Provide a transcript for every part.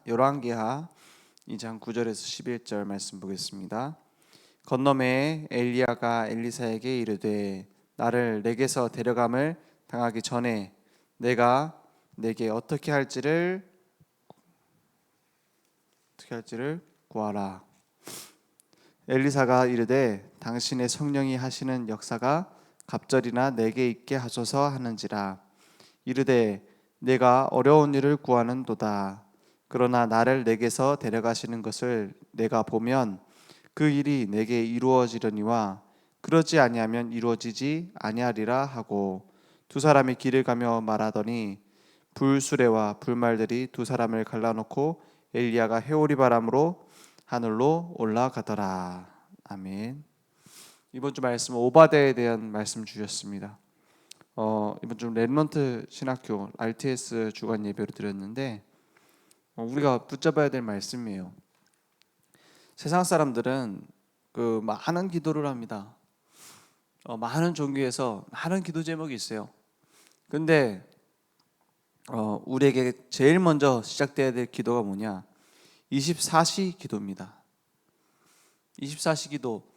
열왕기하 2장 9절에서 11절 말씀 보겠습니다. 건너매에 엘리야가 엘리사에게 이르되 나를 내게서 데려감을 당하기 전에 내가 내게 어떻게 할지를 구하라. 엘리사가 이르되 당신의 성령이 하시는 역사가 갑절이나 내게 있게 하소서 하는지라. 이르되 내가 어려운 일을 구하는도다. 그러나 나를 내게서 데려가시는 것을 내가 보면 그 일이 내게 이루어지려니와 그러지 아니하면 이루어지지 아니하리라 하고 두 사람이 길을 가며 말하더니 불수레와 불말들이 두 사람을 갈라놓고 엘리야가 회오리 바람으로 하늘로 올라가더라. 아멘. 이번 주 말씀은 오바댜에 대한 말씀 주셨습니다. 이번 주 렘넌트 신학교 RTS 주간 예배로 드렸는데 우리가 붙잡아야 될 말씀이에요. 세상 사람들은 많은 기도를 합니다. 많은 종교에서 많은 기도 제목이 있어요. 근데 우리에게 제일 먼저 시작돼야 될 기도가 뭐냐? 24시 기도입니다. 24시 기도.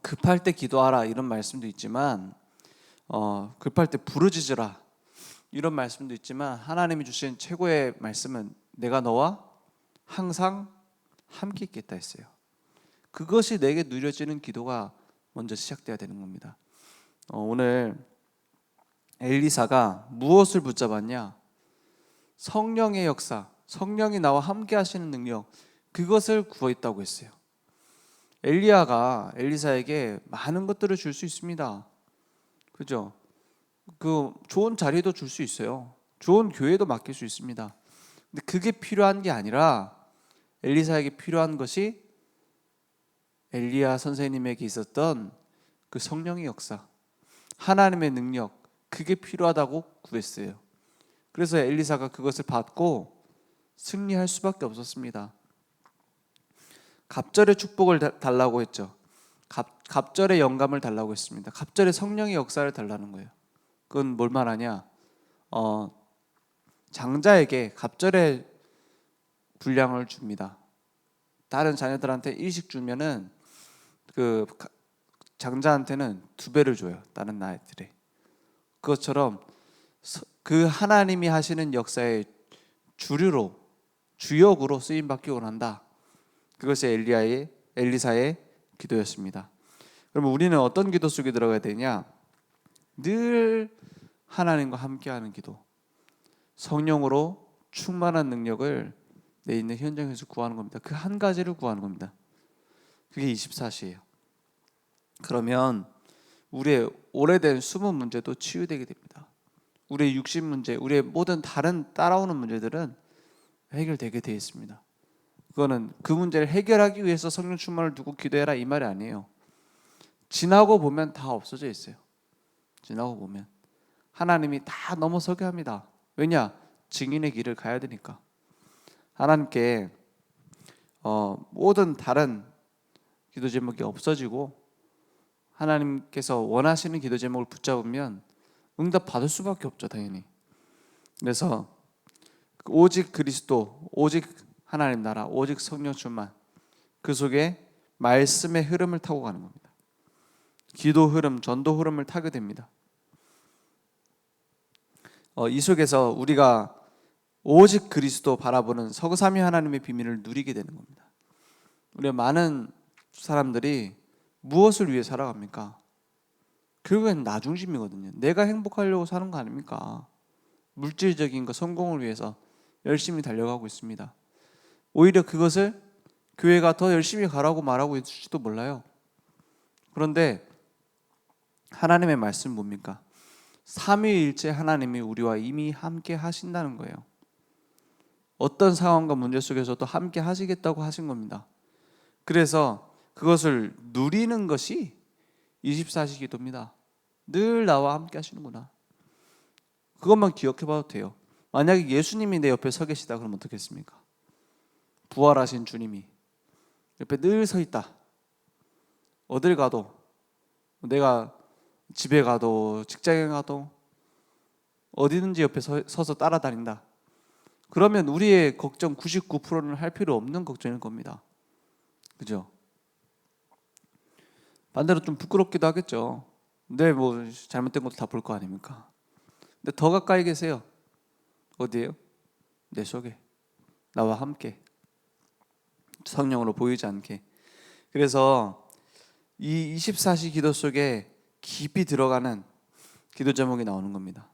급할 때 기도하라 이런 말씀도 있지만 급할 때 부르짖으라 이런 말씀도 있지만 하나님이 주신 최고의 말씀은 내가 너와 항상 함께 있겠다 했어요. 그것이 내게 누려지는 기도가 먼저 시작돼야 되는 겁니다. 오늘 엘리사가 무엇을 붙잡았냐? 성령의 역사, 성령이 나와 함께 하시는 능력, 그것을 구했다고 했어요. 엘리야가 엘리사에게 많은 것들을 줄 수 있습니다. 그죠? 좋은 자리도 줄 수 있어요. 좋은 교회도 맡길 수 있습니다. 근데 그게 필요한 게 아니라 엘리사에게 필요한 것이 엘리야 선생님에게 있었던 그 성령의 역사, 하나님의 능력, 그게 필요하다고 구했어요. 그래서 엘리사가 그것을 받고 승리할 수밖에 없었습니다. 갑절의 축복을 달라고 했죠. 갑절의 영감을 달라고 했습니다. 갑절의 성령의 역사를 달라는 거예요. 그건 뭘 말하냐? 장자에게 갑절의 분량을 줍니다. 다른 자녀들한테 일식 주면은 그 장자한테는 2배를 줘요. 다른 아이들이. 그것처럼 그 하나님이 하시는 역사의 주역으로 쓰임 받기 원한다. 그것이 엘리사의 기도였습니다. 그러면 우리는 어떤 기도 속에 들어가야 되냐? 늘 하나님과 함께하는 기도, 성령으로 충만한 능력을 내 있는 현장에서 구하는 겁니다. 그 한 가지를 구하는 겁니다. 그게 24시예요. 그러면 우리의 오래된 숨은 문제도 치유되게 됩니다. 우리의 육신 문제, 우리의 모든 다른 따라오는 문제들은 해결되게 되어 있습니다. 그거는 그 문제를 해결하기 위해서 성령 충만을 두고 기도해라 이 말이 아니에요. 지나고 보면 다 없어져 있어요. 지나고 보면 하나님이 다 넘어서게 합니다. 왜냐? 증인의 길을 가야 되니까. 하나님께 모든 다른 기도 제목이 없어지고 하나님께서 원하시는 기도 제목을 붙잡으면 응답 받을 수밖에 없죠, 당연히. 그래서 오직 그리스도, 오직 하나님 나라, 오직 성령 충만, 그 속에 말씀의 흐름을 타고 가는 겁니다. 기도 흐름, 전도 흐름을 타게 됩니다. 이 속에서 우리가 오직 그리스도 바라보는 서삼위 하나님의 비밀을 누리게 되는 겁니다. 우리 많은 사람들이 무엇을 위해 살아갑니까? 결국엔 나 중심이거든요. 내가 행복하려고 사는 거 아닙니까? 물질적인 거, 성공을 위해서 열심히 달려가고 있습니다. 오히려 그것을 교회가 더 열심히 가라고 말하고 있을지도 몰라요. 그런데 하나님의 말씀은 뭡니까? 삼위일체 하나님이 우리와 이미 함께 하신다는 거예요. 어떤 상황과 문제 속에서도 함께 하시겠다고 하신 겁니다. 그래서 그것을 누리는 것이 24시 기도입니다. 늘 나와 함께 하시는구나. 그것만 기억해 봐도 돼요. 만약에 예수님이 내 옆에 서 계시다 그러면 어떻겠습니까? 부활하신 주님이 옆에 늘 서 있다. 어딜 가도, 내가 집에 가도 직장에 가도 어디든지 옆에 서서 따라다닌다. 그러면 우리의 걱정 99%는 할 필요 없는 걱정일 겁니다. 그죠? 반대로 좀 부끄럽기도 하겠죠. 근데 뭐 잘못된 것도 다 볼 거 아닙니까? 근데 더 가까이 계세요. 어디에요? 내 속에. 나와 함께. 성령으로 보이지 않게. 그래서 이 24시 기도 속에 깊이 들어가는 기도 제목이 나오는 겁니다.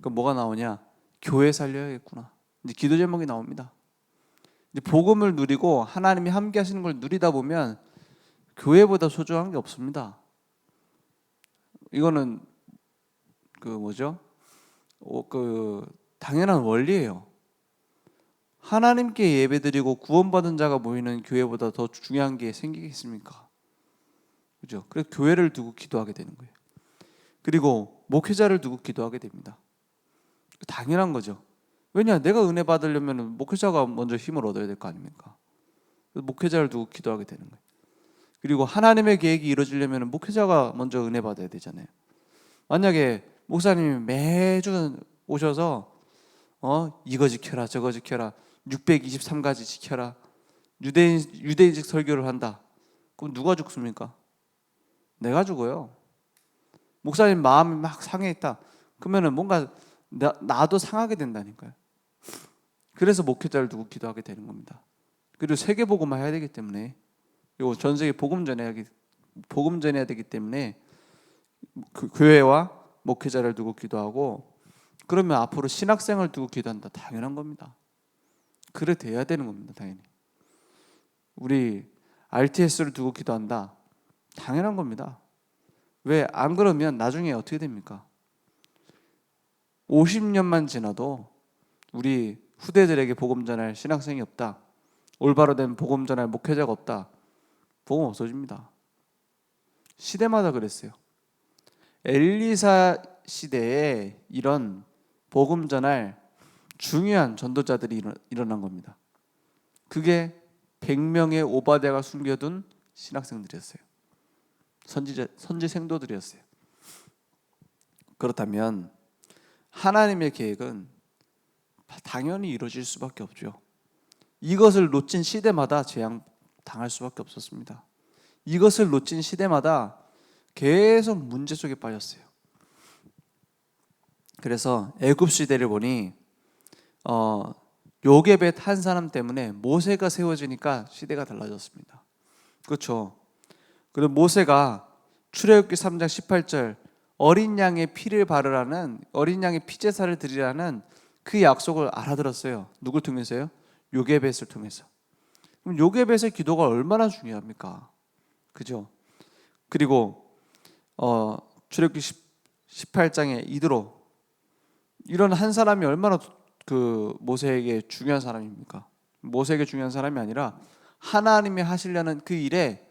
그럼 뭐가 나오냐? 교회 살려야겠구나. 이제 기도 제목이 나옵니다. 이제 복음을 누리고 하나님이 함께 하시는 걸 누리다 보면 교회보다 소중한 게 없습니다. 이거는 당연한 원리예요. 하나님께 예배드리고 구원받은 자가 모이는 교회보다 더 중요한 게 생기겠습니까? 그죠? 그래서 교회를 두고 기도하게 되는 거예요. 그리고 목회자를 두고 기도하게 됩니다. 당연한 거죠. 왜냐? 내가 은혜 받으려면 목회자가 먼저 힘을 얻어야 될 거 아닙니까? 목회자를 두고 기도하게 되는 거예요. 그리고 하나님의 계획이 이루어지려면 목회자가 먼저 은혜 받아야 되잖아요. 만약에 목사님이 매주 오셔서 이거 지켜라 저거 지켜라 623가지 지켜라 유대인식 설교를 한다. 그럼 누가 죽습니까? 내가 죽어요. 목사님 마음이 막 상해 있다. 그러면은 뭔가 나도 상하게 된다니까요. 그래서 목회자를 두고 기도하게 되는 겁니다. 그리고 세계복음화 해야 되기 때문에 요 전 세계 복음 전해야 되기 때문에 그 교회와 목회자를 두고 기도하고 그러면 앞으로 신학생을 두고 기도한다. 당연한 겁니다. 그래 돼야 되는 겁니다. 당연히. 우리 RTS를 두고 기도한다. 당연한 겁니다. 왜 안 그러면 나중에 어떻게 됩니까? 50년만 지나도 우리 후대들에게 복음 전할 신학생이 없다. 올바로 된 복음 전할 목회자가 없다. 복음 없어집니다. 시대마다 그랬어요. 엘리사 시대에 이런 복음 전할 중요한 전도자들이 일어난 겁니다. 그게 100명의 오바댜가 숨겨둔 신학생들이었어요. 선지 생도들이었어요. 그렇다면 하나님의 계획은 당연히 이루어질 수밖에 없죠. 이것을 놓친 시대마다 재앙 당할 수밖에 없었습니다. 이것을 놓친 시대마다 계속 문제 속에 빠졌어요. 그래서 애굽 시대를 보니 요게벳 한 사람 때문에 모세가 세워지니까 시대가 달라졌습니다. 그렇죠. 그리고 모세가 출애굽기 3장 18절 어린 양의 피를 바르라는 어린 양의 피제사를 드리라는 그 약속을 알아들었어요. 누굴 통해서요? 요게벳을 통해서. 그럼 요게벳의 기도가 얼마나 중요합니까? 그죠? 그리고 출애굽기 18장에 이드로 이런 한 사람이 얼마나 그 모세에게 중요한 사람입니까? 모세에게 중요한 사람이 아니라 하나님이 하시려는 그 일에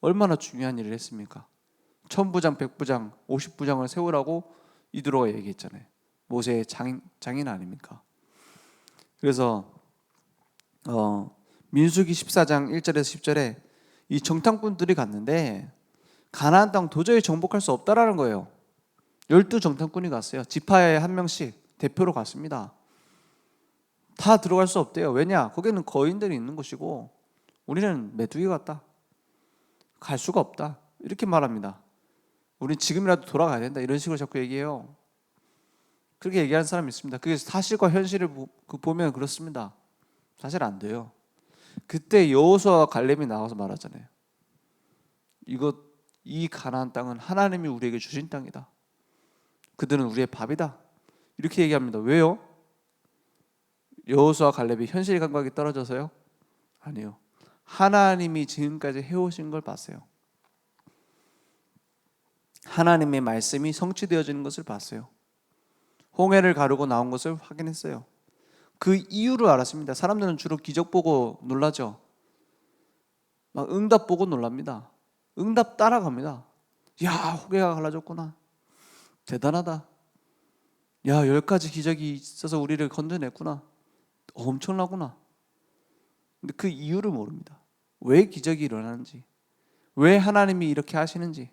얼마나 중요한 일을 했습니까? 1000부장, 100부장, 50부장을 세우라고 이드로가 얘기했잖아요. 모세의 장인 아닙니까? 그래서 민수기 14장 1절에서 10절에 이 정탐꾼들이 갔는데 가나안 땅 도저히 정복할 수 없다라는 거예요. 12정탐꾼이 갔어요. 지파에 한 명씩 대표로 갔습니다. 다 들어갈 수 없대요. 왜냐? 거기는 거인들이 있는 곳이고 우리는 메뚜기 같다. 갈 수가 없다. 이렇게 말합니다. 우린 지금이라도 돌아가야 된다. 이런 식으로 자꾸 얘기해요. 그렇게 얘기하는 사람이 있습니다. 그게 사실과 현실을 보면 그렇습니다. 사실 안 돼요. 그때 여호수아와 갈렙이 나와서 말하잖아요. 이 가나안 땅은 하나님이 우리에게 주신 땅이다. 그들은 우리의 밥이다. 이렇게 얘기합니다. 왜요? 여호수아와 갈렙이 현실 감각이 떨어져서요? 아니요. 하나님이 지금까지 해오신 걸 봤어요. 하나님의 말씀이 성취되어지는 것을 봤어요. 홍해를 가르고 나온 것을 확인했어요. 그 이유를 알았습니다. 사람들은 주로 기적 보고 놀라죠. 막 응답 보고 놀랍니다. 응답 따라갑니다. 야, 홍해가 갈라졌구나. 대단하다. 야, 10가지 기적이 있어서 우리를 건져냈구나. 엄청나구나. 근데 그 이유를 모릅니다. 왜 기적이 일어나는지, 왜 하나님이 이렇게 하시는지.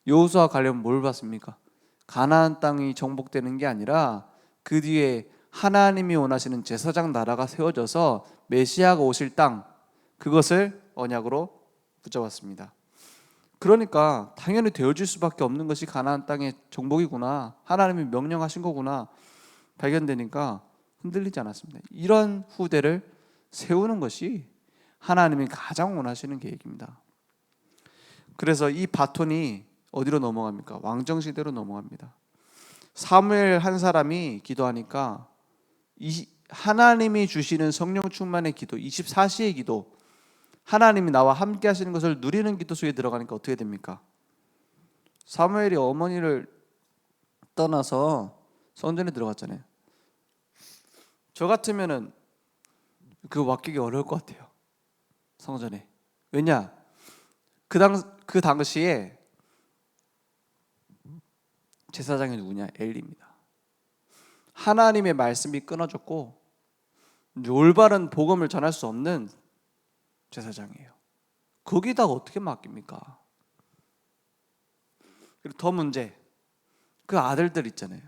여호수아 갈렙은 뭘 봤습니까? 가나안 땅이 정복되는 게 아니라 그 뒤에 하나님이 원하시는 제사장 나라가 세워져서 메시아가 오실 땅, 그것을 언약으로 붙잡았습니다. 그러니까 당연히 되어질 수밖에 없는 것이 가나안 땅의 정복이구나, 하나님이 명령하신 거구나 발견되니까 흔들리지 않았습니다. 이런 후대를 세우는 것이 하나님이 가장 원하시는 계획입니다. 그래서 이 바톤이 어디로 넘어갑니까? 왕정시대로 넘어갑니다. 사무엘 한 사람이 기도하니까 하나님이 주시는 성령 충만의 기도, 24시의 기도, 하나님이 나와 함께 하시는 것을 누리는 기도 속에 들어가니까 어떻게 됩니까? 사무엘이 어머니를 떠나서 성전에 들어갔잖아요. 저 같으면은 그 맡기기 어려울 것 같아요. 성전에. 왜냐? 그 당시에 제사장이 누구냐? 엘리입니다. 하나님의 말씀이 끊어졌고 올바른 복음을 전할 수 없는 제사장이에요. 거기다가 어떻게 맡깁니까? 그리고 더 문제, 그 아들들 있잖아요.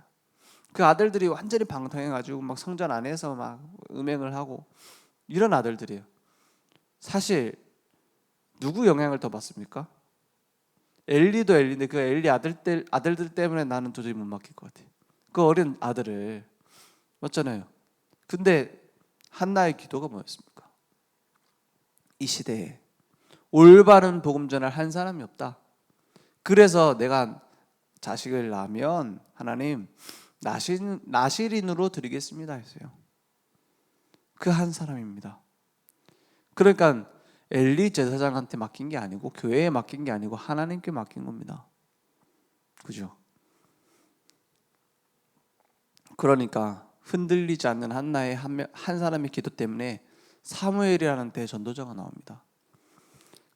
그 아들들이 완전히 방탕해가지고 막 성전 안에서 막 음행을 하고 이런 아들들이에요. 사실 누구 영향을 더 받습니까? 엘리도 엘리인데 그 엘리 아들들 때문에 나는 도저히 못 맡길 것 같아요. 그 어린 아들을, 맞잖아요. 근데 한나의 기도가 뭐였습니까? 이 시대에 올바른 복음 전할 한 사람이 없다. 그래서 내가 자식을 낳으면 하나님 나실인으로 드리겠습니다 했어요. 그 한 사람입니다. 그러니까 엘리 제사장한테 맡긴 게 아니고 교회에 맡긴 게 아니고 하나님께 맡긴 겁니다. 그죠? 그러니까 흔들리지 않는 한나의 한 사람의 기도 때문에 사무엘이라는 대전도자가 나옵니다.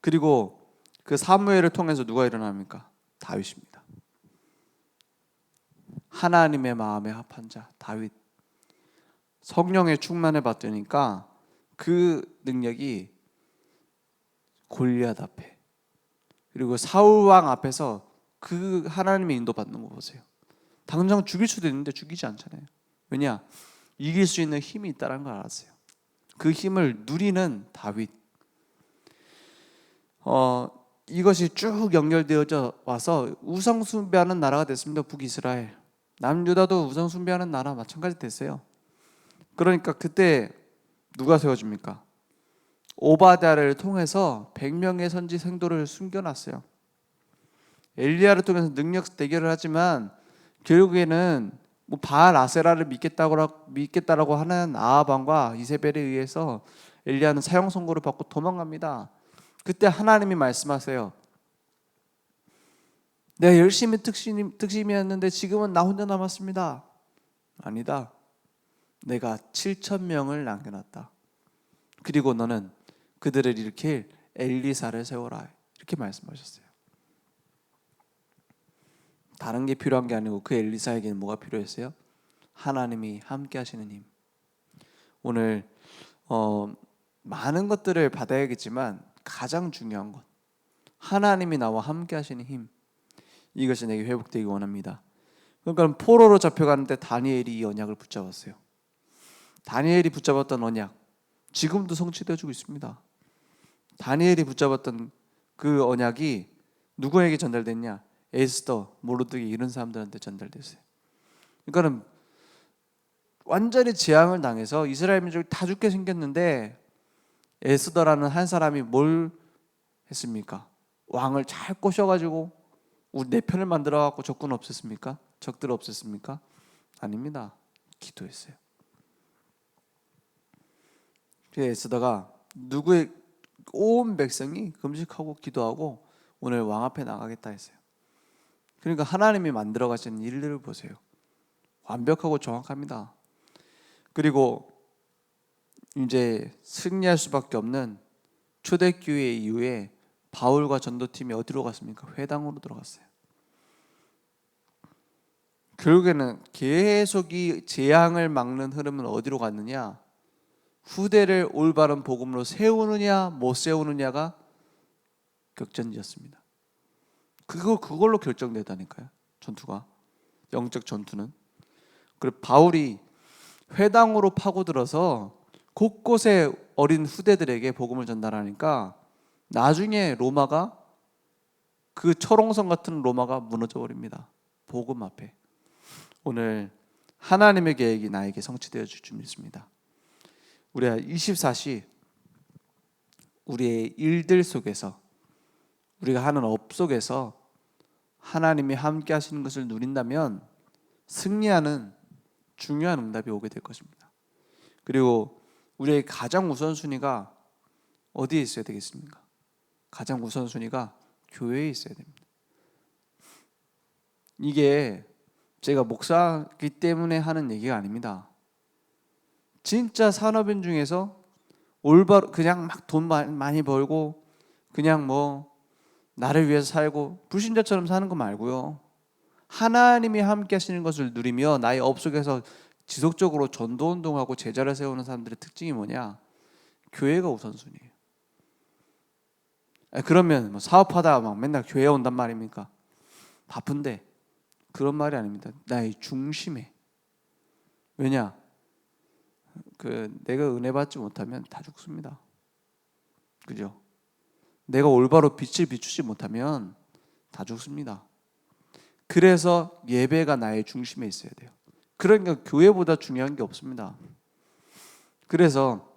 그리고 그 사무엘을 통해서 누가 일어납니까? 다윗입니다. 하나님의 마음에 합한 자 다윗. 성령의 충만을 받으니까 그 능력이 골리앗 앞에, 그리고 사울 왕 앞에서 그 하나님의 인도 받는 거 보세요. 당장 죽일 수도 있는데 죽이지 않잖아요. 왜냐? 이길 수 있는 힘이 있다는 걸 알았어요. 그 힘을 누리는 다윗. 이것이 쭉 연결되어져 와서 우상 숭배하는 나라가 됐습니다. 북이스라엘. 남유다도 우상 숭배하는 나라 마찬가지 됐어요. 그러니까 그때 누가 세워줍니까? 오바댜를 통해서 100명의 선지 생도를 숨겨놨어요. 엘리야를 통해서 능력 대결을 하지만 결국에는 뭐 바알 아세라를 믿겠다라고 하는 아합 왕과 이세벨에 의해서 엘리야는 사형 선고를 받고 도망갑니다. 그때 하나님이 말씀하세요. 내가 열심히 특심이었는데 지금은 나 혼자 남았습니다. 아니다. 내가 7,000명을 남겨놨다. 그리고 너는 그들을 일으킬 엘리사를 세워라. 이렇게 말씀하셨어요. 다른 게 필요한 게 아니고 그 엘리사에게는 뭐가 필요했어요? 하나님이 함께 하시는 힘. 오늘 많은 것들을 받아야겠지만 가장 중요한 것, 하나님이 나와 함께 하시는 힘, 이것이 내게 회복되기 원합니다. 그러니까 포로로 잡혀가는데 다니엘이 이 언약을 붙잡았어요. 다니엘이 붙잡았던 언약 지금도 성취되어지고 있습니다. 다니엘이 붙잡았던 그 언약이 누구에게 전달됐냐? 에스더, 모르드게 이런 사람들한테 전달됐어요. 그러니까는 완전히 재앙을 당해서 이스라엘 민족이 다 죽게 생겼는데 에스더라는 한 사람이 뭘 했습니까? 왕을 잘 꼬셔가지고 우리 내 편을 만들어갖고 적군 없앴습니까? 적들 없앴습니까? 아닙니다. 기도했어요. 에스더가 누구의 온 백성이 금식하고 기도하고 오늘 왕 앞에 나가겠다 했어요. 그러니까 하나님이 만들어 가시는 일들을 보세요. 완벽하고 정확합니다. 그리고 이제 승리할 수밖에 없는 초대교회 이후에 바울과 전도팀이 어디로 갔습니까? 회당으로 들어갔어요. 결국에는 계속 이 재앙을 막는 흐름은 어디로 갔느냐? 후대를 올바른 복음으로 세우느냐 못 세우느냐가 격전이었습니다. 그걸로 결정되다니까요. 전투가, 영적 전투는. 그리고 바울이 회당으로 파고들어서 곳곳에 어린 후대들에게 복음을 전달하니까 나중에 로마가, 그 철옹성 같은 로마가 무너져 버립니다. 복음 앞에. 오늘 하나님의 계획이 나에게 성취되어 줄 줄 믿습니다. 우리가 24시 우리의 일들 속에서, 우리가 하는 업 속에서 하나님이 함께 하시는 것을 누린다면 승리하는 중요한 응답이 오게 될 것입니다. 그리고 우리의 가장 우선순위가 어디에 있어야 되겠습니까? 가장 우선순위가 교회에 있어야 됩니다. 이게 제가 목사이기 때문에 하는 얘기가 아닙니다. 진짜 산업인 중에서 올바로 그냥 막 돈 많이 벌고 그냥 뭐 나를 위해서 살고 불신자처럼 사는 거 말고요, 하나님이 함께 하시는 것을 누리며 나의 업 속에서 지속적으로 전도운동하고 제자를 세우는 사람들의 특징이 뭐냐? 교회가 우선순위예요. 그러면 뭐 사업하다 막 맨날 교회 온단 말입니까? 바쁜데. 그런 말이 아닙니다. 나의 중심에. 왜냐? 내가 은혜 받지 못하면 다 죽습니다. 그죠? 내가 올바로 빛을 비추지 못하면 다 죽습니다. 그래서 예배가 나의 중심에 있어야 돼요. 그러니까 교회보다 중요한 게 없습니다. 그래서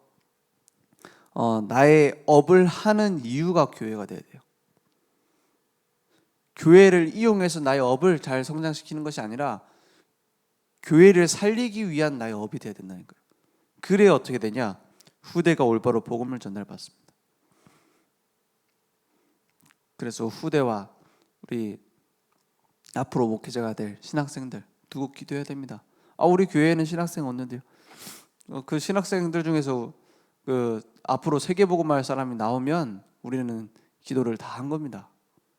나의 업을 하는 이유가 교회가 돼야 돼요. 교회를 이용해서 나의 업을 잘 성장시키는 것이 아니라 교회를 살리기 위한 나의 업이 돼야 된다는 거예요. 그래야 어떻게 되냐? 후대가 올바로 복음을 전달받습니다. 그래서 후대와 우리 앞으로 목회자가 될 신학생들 두고 기도해야 됩니다. 우리 교회에는 신학생 없는데요. 그 신학생들 중에서 앞으로 세계복음할 사람이 나오면 우리는 기도를 다 한 겁니다.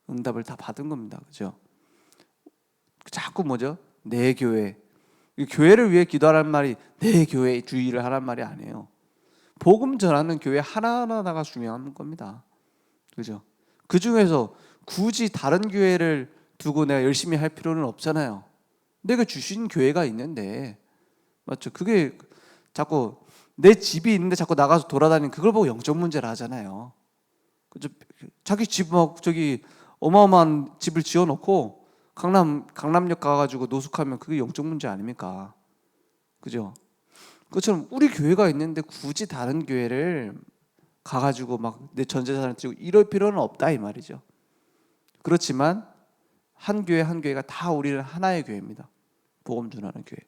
응답을 다 받은 겁니다. 그죠? 자꾸 뭐죠? 내 교회. 교회를 위해 기도하라는 말이 내 교회 주의를 하라는 말이 아니에요. 복음 전하는 교회 하나하나가 중요한 겁니다. 그죠? 그 중에서 굳이 다른 교회를 두고 내가 열심히 할 필요는 없잖아요. 내가 주신 교회가 있는데, 맞죠? 그게 자꾸 내 집이 있는데 자꾸 나가서 돌아다니는 그걸 보고 영적 문제를 하잖아요. 그죠? 자기 집 막 저기 어마어마한 집을 지어놓고 강남역 가가지고 노숙하면 그게 영적 문제 아닙니까? 그죠? 그것처럼 우리 교회가 있는데 굳이 다른 교회를 가가지고 막 내 전 재산을 들고 이럴 필요는 없다 이 말이죠. 그렇지만 한 교회 한 교회가 다 우리는 하나의 교회입니다. 복음 전하는 교회.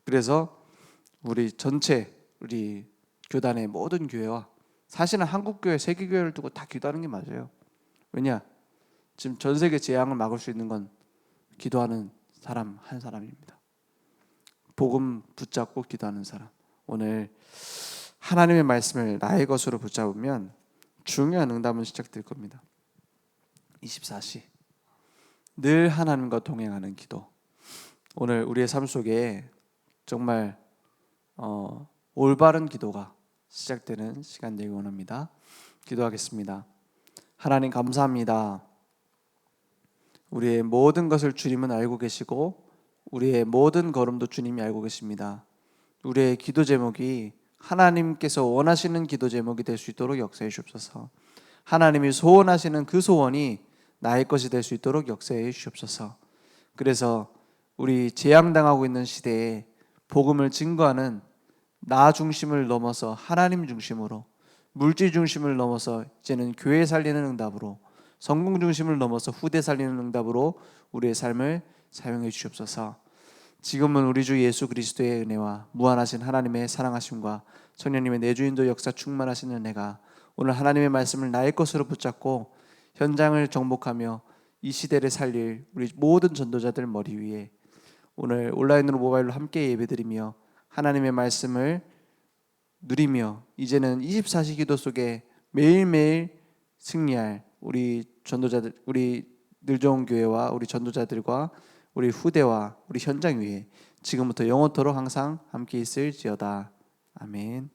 그래서 우리 전체 우리 교단의 모든 교회와 사실은 한국 교회, 세계 교회를 두고 다 기도하는 게 맞아요. 왜냐? 지금 전 세계 재앙을 막을 수 있는 건 기도하는 사람 한 사람입니다. 복음 붙잡고 기도하는 사람. 오늘 하나님의 말씀을 나의 것으로 붙잡으면 중요한 응답은 시작될 겁니다. 24시 늘 하나님과 동행하는 기도. 오늘 우리의 삶 속에 정말 올바른 기도가 시작되는 시간 되기 원합니다. 기도하겠습니다. 하나님 감사합니다. 우리의 모든 것을 주님은 알고 계시고 우리의 모든 걸음도 주님이 알고 계십니다. 우리의 기도 제목이 하나님께서 원하시는 기도 제목이 될 수 있도록 역사해 주옵소서. 하나님이 소원하시는 그 소원이 나의 것이 될 수 있도록 역사해 주옵소서. 그래서 우리 재앙당하고 있는 시대에 복음을 증거하는 나 중심을 넘어서 하나님 중심으로, 물질 중심을 넘어서 이제는 교회 살리는 응답으로, 성공 중심을 넘어서 후대 살리는 응답으로 우리의 삶을 사용해 주옵소서. 지금은 우리 주 예수 그리스도의 은혜와 무한하신 하나님의 사랑하심과 성령님의 내주인도 역사 충만하신 은혜가 오늘 하나님의 말씀을 나의 것으로 붙잡고 현장을 정복하며 이 시대를 살릴 우리 모든 전도자들 머리 위에 오늘 온라인으로 모바일로 함께 예배드리며 하나님의 말씀을 누리며 이제는 24시 기도 속에 매일매일 승리할 우리 전도자들, 우리 늘좋은 교회와 우리 전도자들과 우리 후대와 우리 현장 위에 지금부터 영원토록 항상 함께 있을지어다. 아멘.